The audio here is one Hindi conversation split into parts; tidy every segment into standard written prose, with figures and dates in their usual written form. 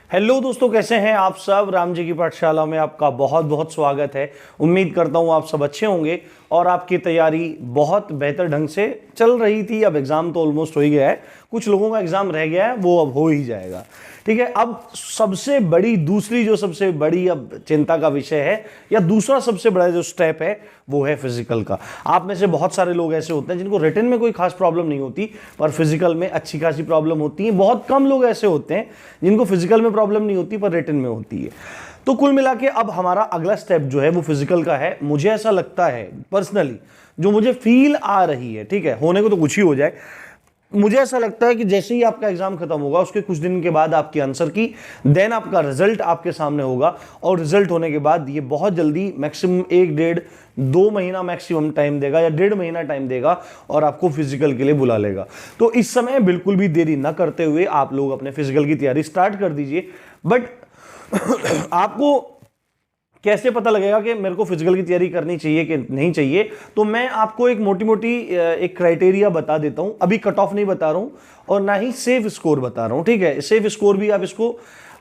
हेलो दोस्तों, कैसे हैं आप सब। राम जी की पाठशाला में आपका बहुत बहुत स्वागत है। उम्मीद करता हूं आप सब अच्छे होंगे और आपकी तैयारी बहुत बेहतर ढंग से चल रही थी। अब एग्जाम तो ऑलमोस्ट हो ही गया है, कुछ लोगों का एग्जाम रह गया है, वो अब हो ही जाएगा। ठीक है, अब सबसे बड़ी अब चिंता का विषय है या दूसरा सबसे बड़ा जो स्टेप है वो है फिजिकल का। आप में से बहुत सारे लोग ऐसे होते हैं जिनको रिटन में कोई खास प्रॉब्लम नहीं होती पर फिजिकल में अच्छी खासी प्रॉब्लम होती है। बहुत कम लोग ऐसे होते हैं जिनको फिजिकल में प्रॉब्लम नहीं होती पर रिटन में होती है। तो कुल मिला के अब हमारा अगला स्टेप जो है वो फिजिकल का है। मुझे ऐसा लगता है पर्सनली, जो मुझे फील आ रही है, ठीक है, होने को तो कुछ ही हो जाए, मुझे ऐसा लगता है कि जैसे ही आपका एग्जाम खत्म होगा उसके कुछ दिन के बाद आपकी आंसर की देन आपका रिजल्ट आपके सामने होगा और रिजल्ट होने के बाद ये बहुत जल्दी मैक्सिमम 1-1.5-2 महीना मैक्सिमम टाइम देगा या 1.5 महीना टाइम देगा और आपको फिजिकल के लिए बुला लेगा। तो इस समय बिल्कुल भी देरी ना करते हुए आप लोग अपने फिजिकल की तैयारी स्टार्ट कर दीजिए। बट आपको कैसे पता लगेगा कि मेरे को फिजिकल की तैयारी करनी चाहिए कि नहीं चाहिए, तो मैं आपको एक मोटी मोटी एक क्राइटेरिया बता देता हूं। अभी कट ऑफ नहीं बता रहा हूं और ना ही सेफ स्कोर बता रहा हूं। ठीक है, सेफ स्कोर भी आप इसको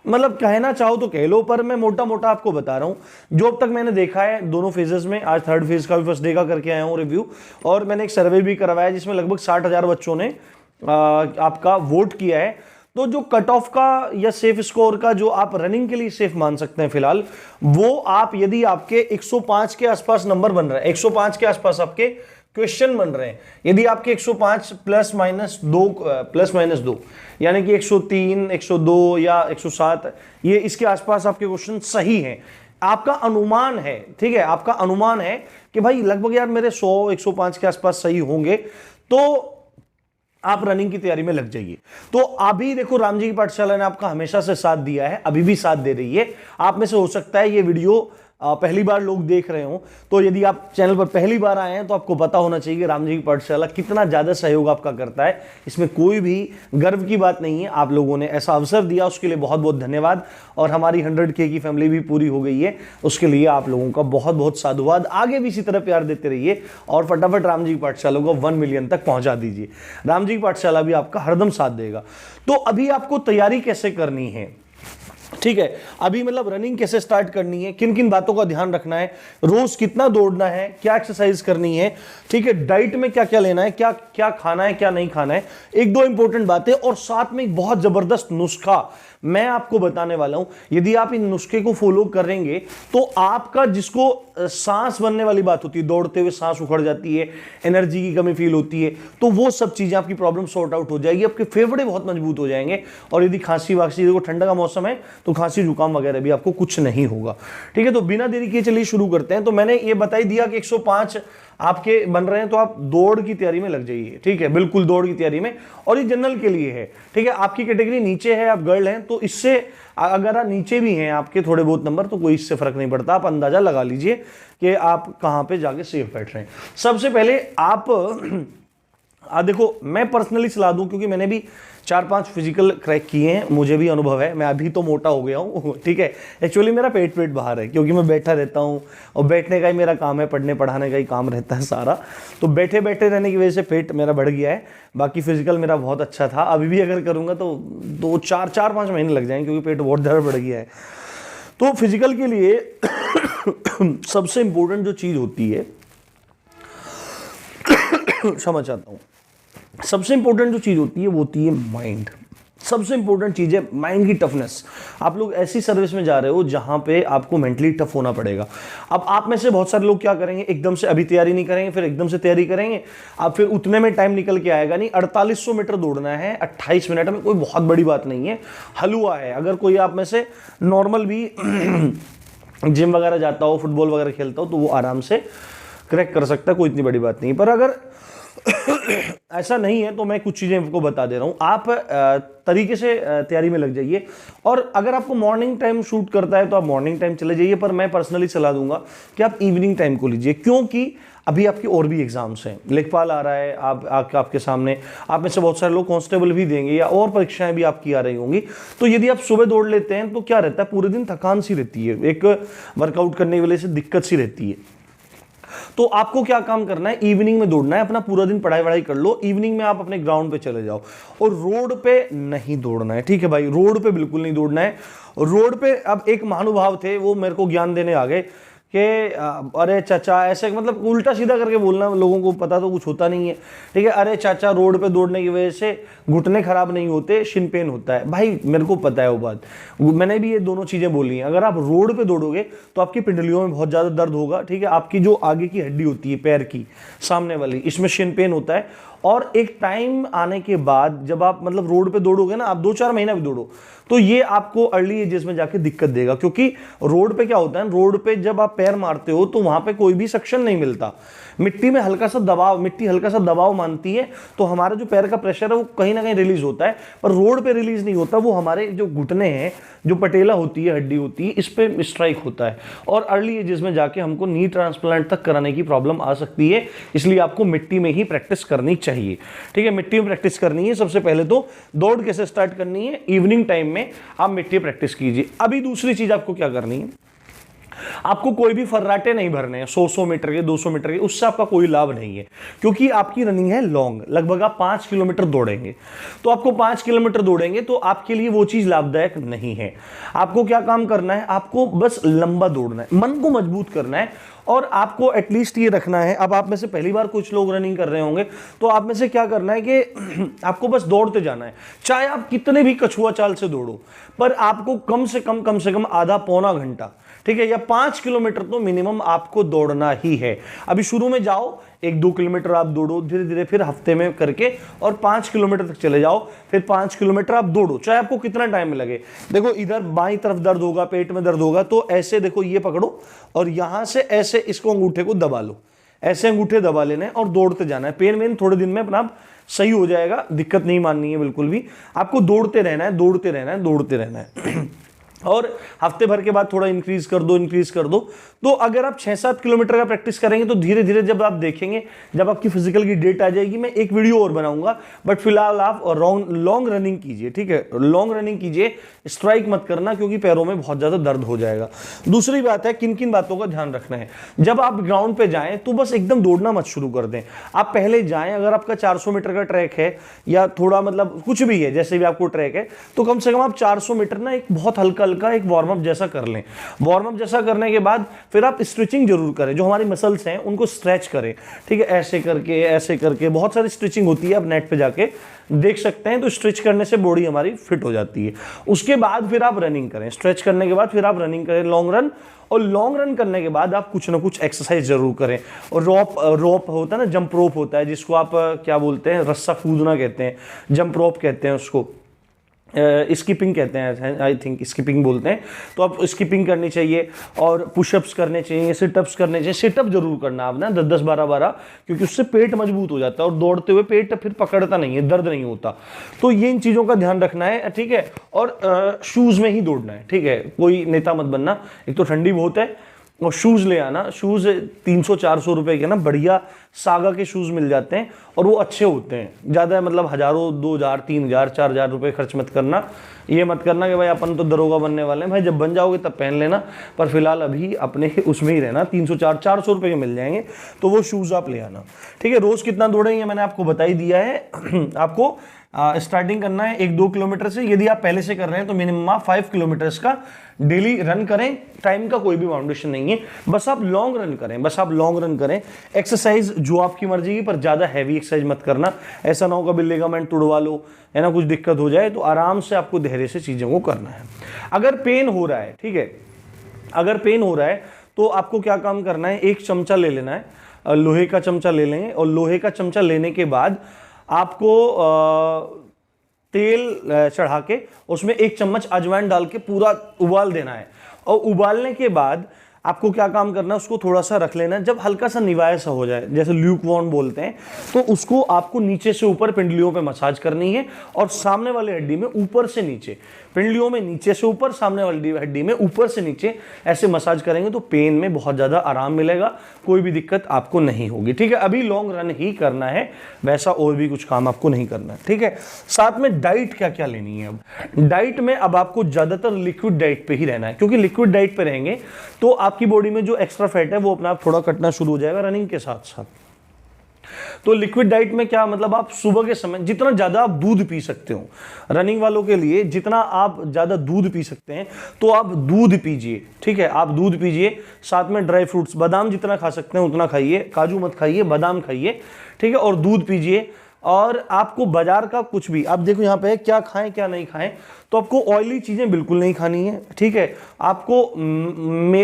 मतलब कहना चाहो तो कह लो, पर मैं मोटा मोटा आपको बता रहा हूं जो अब तक मैंने देखा है दोनों फेजेस में। आज थर्ड फेज का भी फर्स्ट डे का करके आया हूं रिव्यू, और मैंने एक सर्वे भी करवाया जिसमें लगभग 60,000 बच्चों ने आपका वोट किया है। तो जो कट ऑफ का या सेफ स्कोर का जो आप रनिंग के लिए सेफ मान सकते हैं फिलहाल, वो आप यदि आपके 105 के आसपास नंबर बन रहा है, 105 के आसपास आपके क्वेश्चन बन रहे हैं, यदि आपके 105 प्लस माइनस 2 यानी कि 103, 102 या 107, ये इसके आसपास आपके क्वेश्चन सही हैं, आपका अनुमान है, ठीक है, आपका अनुमान है कि भाई लगभग यार मेरे 100, 105 के आसपास सही होंगे, तो आप रनिंग की तैयारी में लग जाइए। तो अभी देखो, राम जी की पाठशाला ने आपका हमेशा से साथ दिया है, अभी भी साथ दे रही है। आप में से हो सकता है ये वीडियो पहली बार लोग देख रहे हो, तो यदि आप चैनल पर पहली बार आए हैं तो आपको पता होना चाहिए कि राम जी की पाठशाला कितना ज्यादा सहयोग आपका करता है। इसमें कोई भी गर्व की बात नहीं है। आप लोगों ने ऐसा अवसर दिया, उसके लिए बहुत बहुत धन्यवाद। और हमारी 100K की फैमिली भी पूरी हो गई है, उसके लिए आप लोगों का बहुत बहुत साधुवाद। आगे भी इसी तरह प्यार देते रहिए और फटाफट राम जी की पाठशाला को 1 मिलियन तक पहुंचा दीजिए। राम जी की पाठशाला भी आपका हरदम साथ देगा। तो अभी आपको तैयारी कैसे करनी है, ठीक है, अभी मतलब रनिंग कैसे स्टार्ट करनी है, किन किन बातों का ध्यान रखना है, रोज कितना दौड़ना है, क्या एक्सरसाइज करनी है, ठीक है, डाइट में क्या क्या लेना है, क्या क्या खाना है, क्या नहीं खाना है, 1-2 इंपॉर्टेंट बातें, और साथ में एक बहुत जबरदस्त नुस्खा मैं आपको बताने वाला हूं। यदि आप इन नुस्खे को फॉलो करेंगे तो आपका, जिसको सांस बनने वाली बात होती है, दौड़ते हुए सांस उखड़ जाती है, एनर्जी की कमी फील होती है, तो वो सब चीजें आपकी प्रॉब्लम सॉर्ट आउट हो जाएगी, आपके फेफड़े बहुत मजबूत हो जाएंगे। और यदि खांसी वासी, देखो ठंडा का मौसम है तो खांसी जुकाम वगैरह भी आपको कुछ नहीं होगा। ठीक है, तो बिना देरी किए चलिए शुरू करते हैं। तो मैंने ये बता ही दिया कि 105 आपके बन रहे हैं तो आप दौड़ की तैयारी में लग जाइए। ठीक है, बिल्कुल दौड़ की तैयारी में, और ये जनरल के लिए है। ठीक है, आपकी कैटेगरी नीचे है, आप गर्ल हैं, तो इससे अगर आप नीचे भी हैं आपके थोड़े बहुत नंबर, तो कोई इससे फर्क नहीं पड़ता। आप अंदाजा लगा लीजिए कि आप कहां पे जाके सेफ बैठ रहे हैं। सबसे पहले आप देखो, मैं पर्सनली सलाह दूं, क्योंकि मैंने भी 4-5 फिजिकल क्रैक किए हैं, मुझे भी अनुभव है। मैं अभी तो मोटा हो गया हूँ, ठीक है, एक्चुअली मेरा पेट बाहर है, क्योंकि मैं बैठा रहता हूँ और बैठने का ही मेरा काम है, पढ़ने पढ़ाने का ही काम रहता है सारा। तो बैठे बैठे रहने की वजह से पेट मेरा बढ़ गया है। बाकी फिजिकल मेरा बहुत अच्छा था, अभी भी अगर करूँगा तो 4-5 महीने लग जाएंगे, क्योंकि पेट बहुत ज़्यादा बढ़ गया है। तो फिजिकल के लिए सबसे इंपॉर्टेंट जो चीज़ होती है, क्षमा चाहता हूँ, सबसे इंपॉर्टेंट जो चीज होती है वो होती है माइंड। सबसे इंपॉर्टेंट चीज है माइंड की टफनेस। आप लोग ऐसी सर्विस में जा रहे हो जहां पे आपको मेंटली टफ होना पड़ेगा। अब आप में से बहुत सारे लोग क्या करेंगे, एकदम से अभी तैयारी नहीं करेंगे, फिर एकदम से तैयारी करेंगे, अब फिर उतने में टाइम निकल के आएगा नहीं। 4800 मीटर दौड़ना है 28 मिनट में, कोई बहुत बड़ी बात नहीं है, हलवा है। अगर कोई आप में से नॉर्मल भी जिम वगैरह जाता हो, फुटबॉल वगैरह खेलता हो, तो वो आराम से क्रैक कर सकता है, कोई इतनी बड़ी बात नहीं। पर अगर ऐसा नहीं है तो मैं कुछ चीजें आपको बता दे रहा हूं, आप तरीके से तैयारी में लग जाइए। और अगर आपको मॉर्निंग टाइम शूट करता है तो आप मॉर्निंग टाइम चले जाइए, पर मैं पर्सनली सलाह दूंगा कि आप इवनिंग टाइम को लीजिए, क्योंकि अभी आपकी और भी एग्जाम्स हैं। लेखपाल आ रहा है आपके सामने, आप में से बहुत सारे लोग कांस्टेबल भी देंगे या और परीक्षाएं भी आपकी आ रही होंगी। तो यदि आप सुबह दौड़ लेते हैं तो क्या रहता है, पूरे दिन थकान सी रहती है, एक वर्कआउट करने की वजह से दिक्कत सी रहती है। तो आपको क्या काम करना है, इवनिंग में दौड़ना है, अपना पूरा दिन पढ़ाई वढ़ाई कर लो, इवनिंग में आप अपने ग्राउंड पे चले जाओ और रोड पे नहीं दौड़ना है, ठीक है भाई, रोड पे बिल्कुल नहीं दौड़ना है। रोड पे अब एक महानुभाव थे, वो मेरे को ज्ञान देने आ गए कि अरे चाचा, ऐसे मतलब उल्टा सीधा करके बोलना, लोगों को पता तो कुछ होता नहीं है, ठीक है, अरे चाचा रोड पे दौड़ने की वजह से घुटने खराब नहीं होते, शिन पेन होता है। भाई मेरे को पता है वो बात, मैंने भी ये दोनों चीजें बोली हैं। अगर आप रोड पे दौड़ोगे तो आपकी पिंडलियों में बहुत ज्यादा दर्द होगा, ठीक है, आपकी जो आगे की हड्डी होती है पैर की सामने वाली, इसमें शिन पेन होता है। और एक टाइम आने के बाद जब आप मतलब रोड पे दौड़ोगे ना, आप 2-4 महीना भी दौड़ो तो ये आपको अर्ली एजेस में जाके दिक्कत देगा, क्योंकि रोड पे क्या होता है, रोड पे जब आप पैर मारते हो तो वहां पे कोई भी सक्शन नहीं मिलता, मिट्टी में हल्का सा दबाव, मिट्टी हल्का सा दबाव मानती है, तो हमारा जो पैर का प्रेशर है वो कहीं ना कहीं रिलीज होता है, पर रोड पे रिलीज नहीं होता, वो हमारे जो घुटने हैं, जो पटेला होती है, हड्डी होती है, इस पे स्ट्राइक होता है और अर्ली एजेस में जाके हमको नी ट्रांसप्लांट तक कराने की प्रॉब्लम आ सकती है। इसलिए आपको मिट्टी में ही प्रैक्टिस करनी चाहिए, ठीक है, मिट्टी में प्रैक्टिस करनी है। सबसे पहले तो दौड़ कैसे स्टार्ट करनी है, इवनिंग टाइम में आप मिट्टी प्रैक्टिस कीजिए। अभी दूसरी चीज आपको क्या करनी है, आपको कोई भी फर्राटे नहीं भरने हैं 100 मीटर के, 200 मीटर के, उससे आपका कोई लाभ नहीं है, क्योंकि आपकी रनिंग है लॉन्ग, लगभग आप 5 किलोमीटर दौड़ेंगे, तो आपको 5 किलोमीटर दौड़ेंगे तो आपके लिए वो चीज लाभदायक नहीं है। आपको क्या काम करना है, आपको बस लंबा दौड़ना है, मन को मजबूत करना है और आपको एटलीस्ट ये रखना है। अब आप में से पहली बार कुछ लोग रनिंग कर रहे होंगे, तो आप में से क्या करना है कि आपको बस दौड़ते जाना है, चाहे आप कितने भी कछुआ चाल से दौड़ो, पर आपको कम से कम आधा पौना घंटा, ठीक है, या 5 किलोमीटर तो मिनिमम आपको दौड़ना ही है। अभी शुरू में जाओ 1-2 किलोमीटर आप दौड़ो, धीरे धीरे फिर हफ्ते में करके और 5 किलोमीटर तक चले जाओ, फिर 5 किलोमीटर आप दौड़ो, चाहे आपको कितना टाइम लगे। देखो इधर बाईं तरफ दर्द होगा, पेट में दर्द होगा, तो ऐसे देखो ये पकड़ो और यहां से ऐसे इसको अंगूठे को दबा लो, ऐसे अंगूठे दबा लेने और दौड़ते जाना है। पेन वेन थोड़े दिन में अपना सही हो जाएगा, दिक्कत नहीं माननी है बिल्कुल भी, आपको दौड़ते रहना है, दौड़ते रहना है, दौड़ते रहना है और हफ्ते भर के बाद थोड़ा इंक्रीज कर दो। तो अगर आप 6-7 किलोमीटर का प्रैक्टिस करेंगे तो धीरे धीरे जब आप देखेंगे, जब आपकी फिजिकल की डेट आ जाएगी, मैं एक वीडियो और बनाऊंगा, बट फिलहाल आप लॉन्ग रनिंग कीजिए, ठीक है, लॉन्ग रनिंग कीजिए, स्ट्राइक मत करना, क्योंकि पैरों में बहुत ज्यादा दर्द हो जाएगा। दूसरी बात है, किन किन बातों का ध्यान रखना है, जब आप ग्राउंड पे जाएं तो बस एकदम दौड़ना मत शुरू कर दें, आप पहले जाएं, अगर आपका 400 मीटर का ट्रैक है या थोड़ा मतलब कुछ भी है, जैसे भी आपको ट्रैक है, तो कम से कम आप 400 मीटर ना एक बहुत हल्का हल्का एक वार्म अप जैसा कर लें। वार्म अप जैसा करने के बाद फिर आप स्ट्रेचिंग जरूर करें, जो हमारी मसल्स हैं उनको स्ट्रेच करें, ठीक है, ऐसे करके बहुत सारी स्ट्रेचिंग होती है, आप नेट पे जाके देख सकते हैं, तो स्ट्रेच करने से बॉडी हमारी फिट हो जाती है। उसके बाद फिर आप रनिंग करें, स्ट्रेच करने के बाद फिर आप रनिंग करें, लॉन्ग रन, और लॉन्ग रन करने के बाद आप कुछ ना कुछ एक्सरसाइज जरूर करें। और रोप होता है ना, जंप रोप होता है, जिसको आप क्या बोलते हैं, रस्सा कूदना कहते हैं, जंप रोप कहते हैं उसको, स्किपिंग कहते हैं, आई थिंक स्किपिंग बोलते हैं। तो आप स्किपिंग करनी चाहिए और पुशअप्स करने चाहिए, सिटअप्स करने चाहिए। सिटअप जरूर करना आप ना 10-10, 12-12, क्योंकि उससे पेट मजबूत हो जाता है और दौड़ते हुए पेट फिर पकड़ता नहीं है, दर्द नहीं होता। तो ये इन चीज़ों का ध्यान रखना है, ठीक है। और शूज़ में ही दौड़ना है, ठीक है, कोई नेता मत बनना। एक तो ठंडी बहुत है, और शूज़ ले आना, शूज़ 300-400 रुपए के ना बढ़िया सागा के शूज़ मिल जाते हैं और वो अच्छे होते हैं, ज़्यादा मतलब हज़ारों, 2000, 3000, 4000 रुपये खर्च मत करना। ये मत करना कि भाई अपन तो दरोगा बनने वाले हैं, भाई जब बन जाओगे तब पहन लेना, पर फिलहाल अभी अपने उसमें ही रहना। 300-400 रुपये के मिल जाएंगे, तो वो शूज़ आप ले आना, ठीक है। रोज़ कितना दौड़ेंगे मैंने आपको बता ही दिया है। आपको स्टार्टिंग करना है 1-2 किलोमीटर से, यदि आप पहले से कर रहे हैं तो मिनिमम आप 5 किलोमीटर्स का डेली रन करें। टाइम का कोई भी बाउंडेशन नहीं है, बस आप लॉन्ग रन करें, बस आप लॉन्ग रन करें। एक्सरसाइज जो आपकी मर्जी की, पर ज़्यादा हैवी एक्सरसाइज मत करना, ऐसा ना हो कभी लिगामेंट तुड़वा लो, है ना, कुछ दिक्कत हो जाए। तो आराम से आपको धैर्य से चीज़ों को करना है। अगर पेन हो रहा है, ठीक है, अगर पेन हो रहा है तो आपको क्या काम करना है, 1 चमचा ले लेना है, लोहे का चमचा ले लेंगे, और लोहे का चमचा लेने के बाद आपको तेल चढ़ा के उसमें 1 चम्मच अजवाइन डाल के पूरा उबाल देना है। और उबालने के बाद आपको क्या काम करना है, उसको थोड़ा सा रख लेना है। जब हल्का सा निवाय सा हो जाए, जैसे ल्यूक वॉर्म बोलते हैं, तो उसको आपको नीचे से ऊपर पिंडलियों पे मसाज करनी है, और सामने वाले हड्डी में ऊपर से नीचे पिंडलियों में नीचे से ऊपर, सामने वाली हड्डी में ऊपर से नीचे ऐसे मसाज करेंगे तो पेन में बहुत ज्यादा आराम मिलेगा, कोई भी दिक्कत आपको नहीं होगी। ठीक है, अभी लॉन्ग रन ही करना है, वैसा और भी कुछ काम आपको नहीं करना है। ठीक है, साथ में डाइट क्या क्या लेनी है। अब डाइट में अब आपको ज्यादातर लिक्विड डाइट पे ही रहना है, क्योंकि लिक्विड डाइट पे रहेंगे तो आपकी बॉडी में जो एक्स्ट्रा फैट है वो अपना आप थोड़ा कटना शुरू हो जाएगा रनिंग के साथ साथ। तो लिक्विड डाइट में क्या मतलब, आप सुबह के समय जितना ज्यादा आप दूध पी सकते हो, रनिंग वालों के लिए जितना आप ज्यादा दूध पी सकते हैं तो आप दूध पीजिए। ठीक है, आप दूध पीजिए, साथ में ड्राई फ्रूट्स, बादाम जितना खा सकते हैं उतना खाइए, काजू मत खाइए, बादाम खाइए। ठीक है, और दूध पीजिए। और आपको बाजार का कुछ भी, आप देखो यहाँ पे क्या खाएं क्या नहीं खाएं, तो आपको ऑयली चीजें बिल्कुल नहीं खानी है। ठीक है, आपको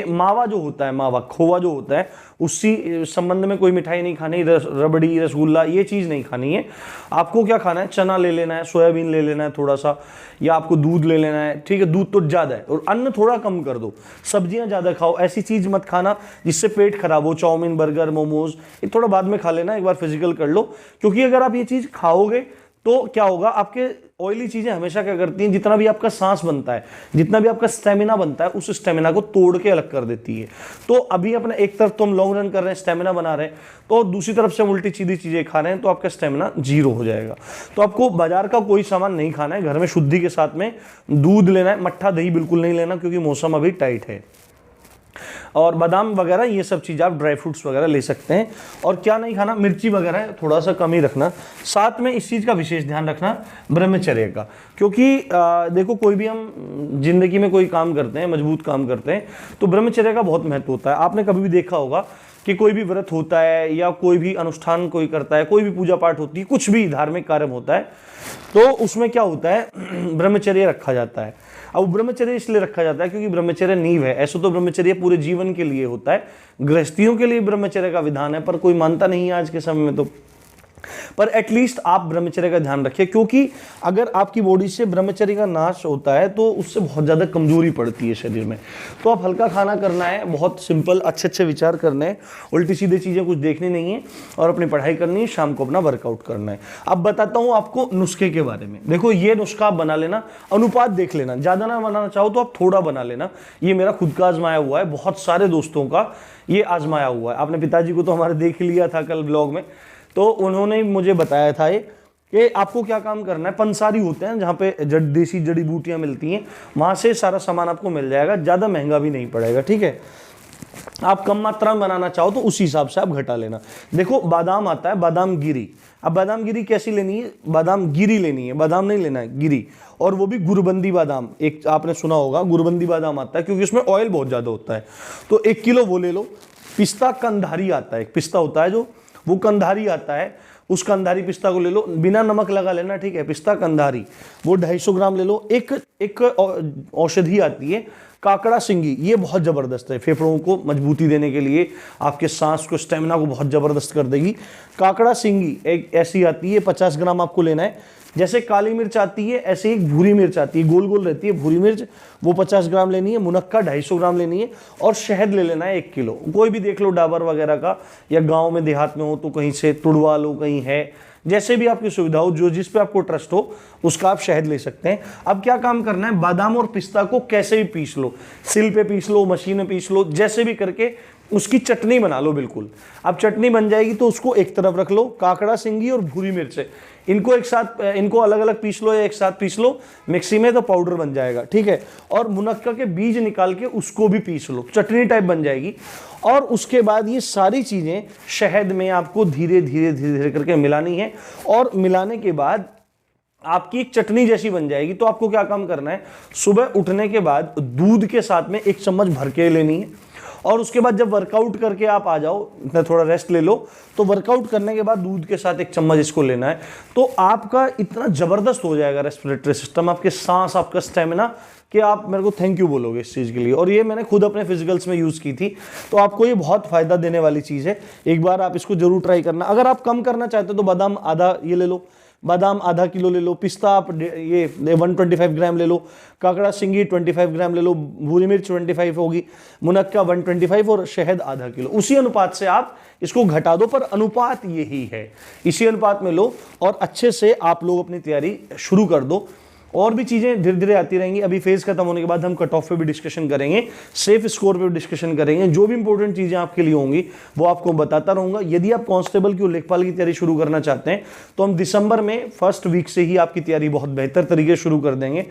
मावा जो होता है, मावा खोवा जो होता है, उसी संबंध में कोई मिठाई नहीं खानी, रबड़ी रसगुल्ला ये चीज नहीं खानी है। आपको क्या खाना है, चना ले लेना है, सोयाबीन ले लेना है थोड़ा सा, या आपको दूध ले लेना है। ठीक है, दूध तो ज्यादा है, और अन्न थोड़ा कम कर दो, सब्जियां ज्यादा खाओ। ऐसी चीज मत खाना जिससे पेट खराब हो, चाउमीन बर्गर मोमोज ये थोड़ा बाद में खा लेना, एक बार फिजिकल कर लो। क्योंकि अगर आप ये चीज खाओगे तो क्या होगा, आपके ऑयली चीजें हमेशा क्या करती हैं, जितना भी आपका सांस बनता है, जितना भी आपका स्टेमिना बनता है, उस स्टेमिना को तोड़ के अलग कर देती है। तो अभी अपना एक तरफ तो हम लॉन्ग रन कर रहे हैं, स्टेमिना बना रहे हैं, तो दूसरी तरफ से उल्टी सीधी चीजें खा रहे हैं, तो आपका स्टेमिना जीरो हो जाएगा। तो आपको बाजार का कोई सामान नहीं खाना है, घर में शुद्धि के साथ में दूध लेना है, मट्ठा दही बिल्कुल नहीं लेना क्योंकि मौसम अभी टाइट है। और बादाम वगैरह ये सब चीज़ आप ड्राई फ्रूट्स वगैरह ले सकते हैं। और क्या नहीं खाना, मिर्ची वगैरह थोड़ा सा कम ही रखना। साथ में इस चीज़ का विशेष ध्यान रखना ब्रह्मचर्य का, क्योंकि देखो कोई भी हम जिंदगी में कोई काम करते हैं, मजबूत काम करते हैं, तो ब्रह्मचर्य का बहुत महत्व होता है। आपने कभी भी देखा होगा कि कोई भी व्रत होता है या कोई भी अनुष्ठान कोई करता है, कोई भी पूजा पाठ होती है, कुछ भी धार्मिक कार्य होता है, तो उसमें क्या होता है, ब्रह्मचर्य रखा जाता है। अब ब्रह्मचर्य इसलिए रखा जाता है क्योंकि ब्रह्मचर्य नींव है। ऐसे तो ब्रह्मचर्य पूरे जीवन के लिए होता है, गृहस्थियों के लिए ब्रह्मचर्य का विधान है, पर कोई मानता नहीं है आज के समय में। तो पर एटलीस्ट आप ब्रह्मचर्य का ध्यान रखिए, क्योंकि अगर आपकी बॉडी से ब्रह्मचर्य का नाश होता है तो उससे बहुत ज़्यादा कमजोरी पड़ती है शरीर में। तो आप हल्का खाना करना है, बहुत सिंपल अच्छे अच्छे विचार करने हैं, उल्टी सीधे चीज़ें कुछ देखनी नहीं है, और अपनी पढ़ाई करनी है, शाम को अपना वर्कआउट करना है। अब बताता हूँ आपको नुस्खे के बारे में। देखो ये नुस्खा आप बना लेना, अनुपात देख लेना, ज़्यादा ना बनाना चाहो तो आप थोड़ा बना लेना। ये मेरा खुद का आजमाया हुआ है, बहुत सारे दोस्तों का ये आजमाया हुआ है। आपने पिताजी को तो हमारे देख लिया था कल ब्लॉग में, तो उन्होंने मुझे बताया था ये कि आपको क्या काम करना है। पंसारी होते हैं जहाँ पे देसी जड़ी बूटियाँ मिलती हैं, वहाँ से सारा सामान आपको मिल जाएगा, ज़्यादा महंगा भी नहीं पड़ेगा। ठीक है, आप कम मात्रा में बनाना चाहो तो उसी हिसाब से आप घटा लेना। देखो बादाम आता है, बादाम गिरी। अब बादाम गिरी कैसी लेनी है, बादाम गिरी लेनी है, बादाम नहीं लेना है, गिरी। और वो भी गुरबंदी बादाम, एक आपने सुना होगा गुरबंदी बादाम आता है, क्योंकि उसमें ऑयल बहुत ज़्यादा होता है, तो 1 किलो वो ले लो। पिस्ता कंधारी आता है, एक पिस्ता होता है जो वो कंधारी आता है, उस कंधारी पिस्ता को ले लो, बिना नमक लगा लेना। ठीक है, पिस्ता कंधारी वो 250 ग्राम ले लो। एक औषधि आती है काकड़ा सिंगी, ये बहुत ज़बरदस्त है, फेफड़ों को मजबूती देने के लिए, आपके सांस को, स्टेमिना को बहुत ज़बरदस्त कर देगी। काकड़ा सिंगी एक ऐसी आती है, 50 ग्राम आपको लेना है। जैसे काली मिर्च आती है ऐसे एक भूरी मिर्च आती है, गोल गोल रहती है भूरी मिर्च, वो 50 ग्राम लेनी है। मुनक्का 250 ग्राम लेनी है। और शहद ले लेना है 1 किलो, कोई भी देख लो, डाबर वगैरह का, या गांव में देहात में हो तो कहीं से तुड़वा लो, कहीं है, जैसे भी आपकी सुविधा हो, जो जिस पे आपको ट्रस्ट हो उसका आप शहद ले सकते हैं। अब क्या काम करना है, बादाम और पिस्ता को कैसे भी पीस लो, सिल पे पीस लो, मशीन में पीस लो, जैसे भी करके उसकी चटनी बना लो बिल्कुल। अब चटनी बन जाएगी तो उसको एक तरफ रख लो। काकड़ा सिंगी और भूरी मिर्च इनको एक साथ, इनको अलग अलग पीस लो या एक साथ पीस लो मिक्सी में, तो पाउडर बन जाएगा। ठीक है, और मुनक्का के बीज निकाल के उसको भी पीस लो, चटनी टाइप बन जाएगी। और उसके बाद ये सारी चीजें शहद में आपको धीरे धीरे धीरे धीरे करके मिलानी है, और मिलाने के बाद आपकी एक चटनी जैसी बन जाएगी। तो आपको क्या काम करना है, सुबह उठने के बाद दूध के साथ में 1 चम्मच भर के लेनी है, और उसके बाद जब वर्कआउट करके आप आ जाओ, इतना थोड़ा रेस्ट ले लो, तो वर्कआउट करने के बाद दूध के साथ 1 चम्मच इसको लेना है। तो आपका इतना जबरदस्त हो जाएगा रेस्पिरेटरी सिस्टम, आपके सांस, आपका स्टेमिना, कि आप मेरे को थैंक यू बोलोगे इस चीज़ के लिए। और ये मैंने खुद अपने फिजिकल्स में यूज़ की थी, तो आपको ये बहुत फ़ायदा देने वाली चीज़ है। एक बार आप इसको जरूर ट्राई करना। अगर आप कम करना चाहते हो तो बादाम आधा ये ले लो, बादाम आधा किलो ले लो, पिस्ता आप ये 125 ग्राम ले लो, काकड़ा सिंगी 25 ग्राम ले लो, भूरी मिर्च 25 होगी, मुनक्का 125 और शहद आधा किलो। उसी अनुपात से आप इसको घटा दो, पर अनुपात यही है, इसी अनुपात में लो और अच्छे से आप लोग अपनी तैयारी शुरू कर दो। और भी चीजें धीरे धीरे आती रहेंगी। अभी फेज खत्म होने के बाद हम कट ऑफ पे भी डिस्कशन करेंगे, सेफ स्कोर पे भी डिस्कशन करेंगे। जो भी इंपॉर्टेंट चीजें आपके लिए होंगी वो आपको बताता रहूंगा। यदि आप कांस्टेबल की और लेखपाल की तैयारी शुरू करना चाहते हैं तो हम दिसंबर में फर्स्ट वीक से ही आपकी तैयारी बहुत बेहतर तरीके से शुरू कर देंगे।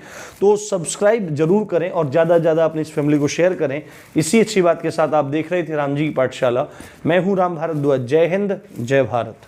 तो सब्सक्राइब जरूर करें और ज्यादा से ज्यादा अपनी इस फैमिली को शेयर करें। इसी अच्छी बात के साथ आप देख रहे थे राम जी की पाठशाला। मैं हूं राम भारद्वाज। जय हिंद, जय भारत।